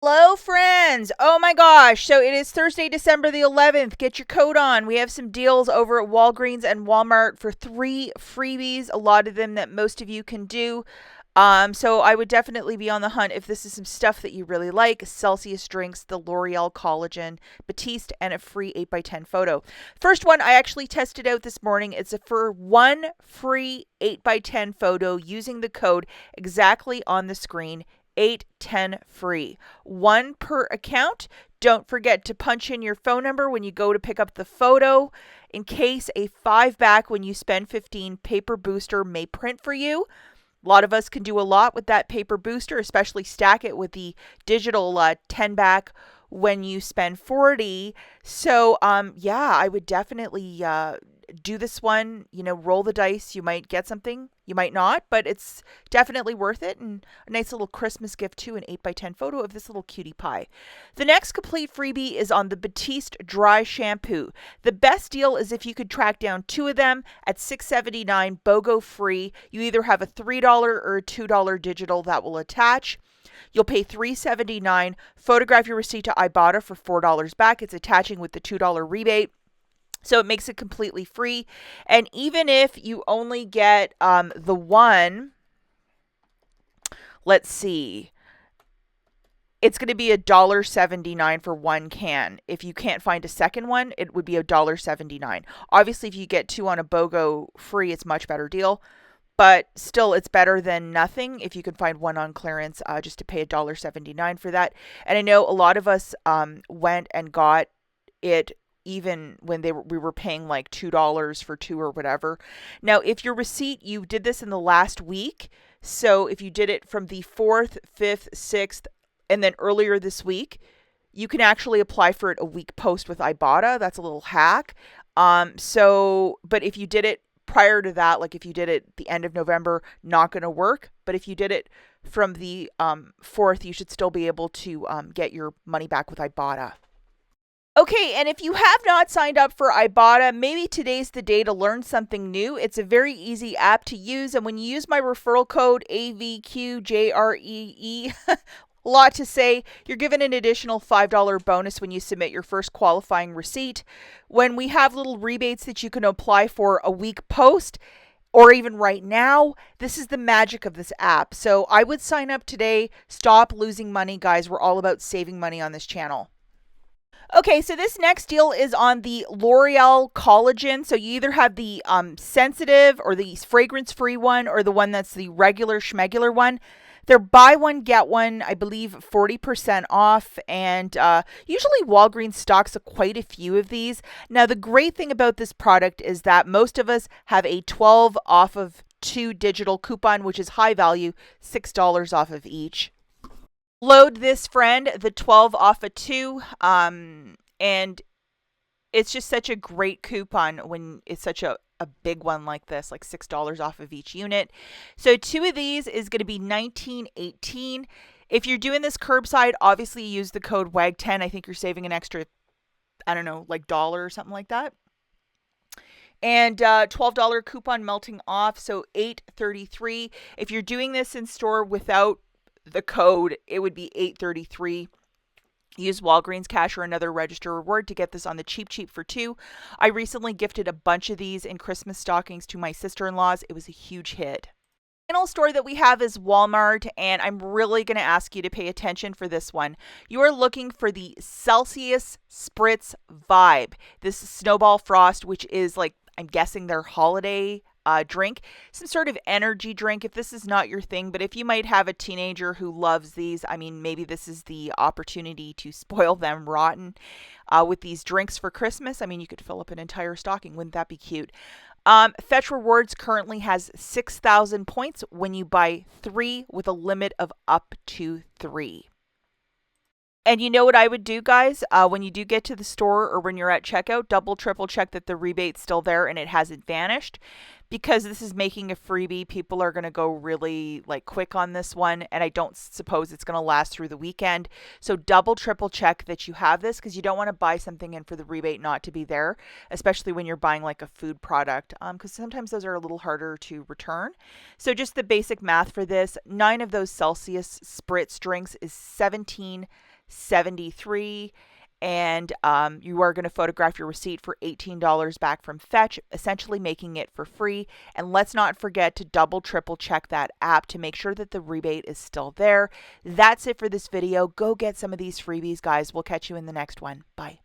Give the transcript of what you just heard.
Hello, friends. Oh my gosh. So it is Thursday, December the 11th. Get your coat on. We have some deals over at Walgreens and Walmart for 3 freebies, a lot of them that most of you can do. So I would definitely be on the hunt if this is some stuff that you really like. Celsius drinks, the L'Oreal collagen, Batiste, and a free 8x10 photo. First one I actually tested out this morning. It's for one free 8x10 photo using the code exactly on the screen. 810 free. One per account. Don't forget to punch in your phone number when you go to pick up the photo in case a 5 back when you spend 15 paper booster may print for you. A lot of us can do a lot with that paper booster, especially stack it with the digital 10 back when you spend 40. So, yeah, I would definitely do this one. Roll the dice. You might get something, you might not, but it's definitely worth it. And a nice little Christmas gift, too, an 8x10 photo of this little cutie pie. The next complete freebie is on the Batiste dry shampoo. The best deal is if you could track down 2 of them at $6.79 BOGO free. You either have a $3 or a $2 digital that will attach. You'll pay $3.79. Photograph your receipt to IBOTTA for $4 back. It's attaching with the $2 rebate. So it makes it completely free. And even if you only get the one, let's see, it's going to be $1.79 for one can. If you can't find a second one, it would be $1.79. Obviously, if you get 2 on a BOGO free, it's a much better deal. But still, it's better than nothing if you can find one on clearance, just to pay $1.79 for that. And I know a lot of us went and got it even when we were paying like $2 for 2 or whatever. Now, if your receipt, you did this in the last week, so if you did it from the 4th, 5th, 6th, and then earlier this week, you can actually apply for it a week post with IBOTTA. That's a little hack. But if you did it prior to that, like if you did it the end of November, not going to work. But if you did it from the 4th, you should still be able to get your money back with IBOTTA. Okay, and if you have not signed up for IBOTTA, maybe today's the day to learn something new. It's a very easy app to use, and when you use my referral code AVQJRAE, a lot to say, you're given an additional $5 bonus when you submit your first qualifying receipt. When we have little rebates that you can apply for a week post, or even right now, this is the magic of this app. So I would sign up today. Stop losing money, guys. We're all about saving money on this channel. Okay, so this next deal is on the L'Oreal collagen. So you either have the sensitive or the fragrance-free one, or the one that's the regular schmegular one. They're buy one, get one, I believe 40% off. And usually Walgreens stocks quite a few of these. Now, the great thing about this product is that most of us have a 12 off of 2 digital coupon, which is high value, $6 off of each. Load this, friend, the 12 off of 2. And it's just such a great coupon when it's such a big one like this, like $6 off of each unit. So 2 of these is going to be $19.18. If you're doing this curbside, obviously use the code WAG10. I think you're saving an extra, I don't know, like $1 or something like that. And $12 coupon melting off, so $8.33. If you're doing this in store without the code, it would be $8.33. Use Walgreens cash or another register reward to get this on the cheap for 2. I recently gifted a bunch of these in Christmas stockings to my sister-in-laws. It was a huge hit. The final store that we have is Walmart, and I'm really going to ask you to pay attention for this one. You are looking for the Celsius Spritz Vibe. This snowball frost, which is like, I'm guessing their holiday drink, some sort of energy drink if this is not your thing. But if you might have a teenager who loves these, I mean, maybe this is the opportunity to spoil them rotten with these drinks for Christmas. I mean, you could fill up an entire stocking. Wouldn't that be cute? Fetch Rewards currently has 6,000 points when you buy 3 with a limit of up to 3. And you know what I would do, guys? When you do get to the store or when you're at checkout, double, triple check that the rebate's still there and it hasn't vanished. because this is making a freebie, people are going to go really like quick on this one, and I don't suppose it's going to last through the weekend. So double, triple check that you have this, because you don't want to buy something in for the rebate not to be there, especially when you're buying like a food product, because sometimes those are a little harder to return. So just the basic math for this, 9 of those Celsius spritz drinks is $17.73. And you are going to photograph your receipt for $18 back from Fetch, essentially making it for free. And let's not forget to double, triple check that app to make sure that the rebate is still there. That's it for this video. Go get some of these freebies, guys. We'll catch you in the next one. Bye.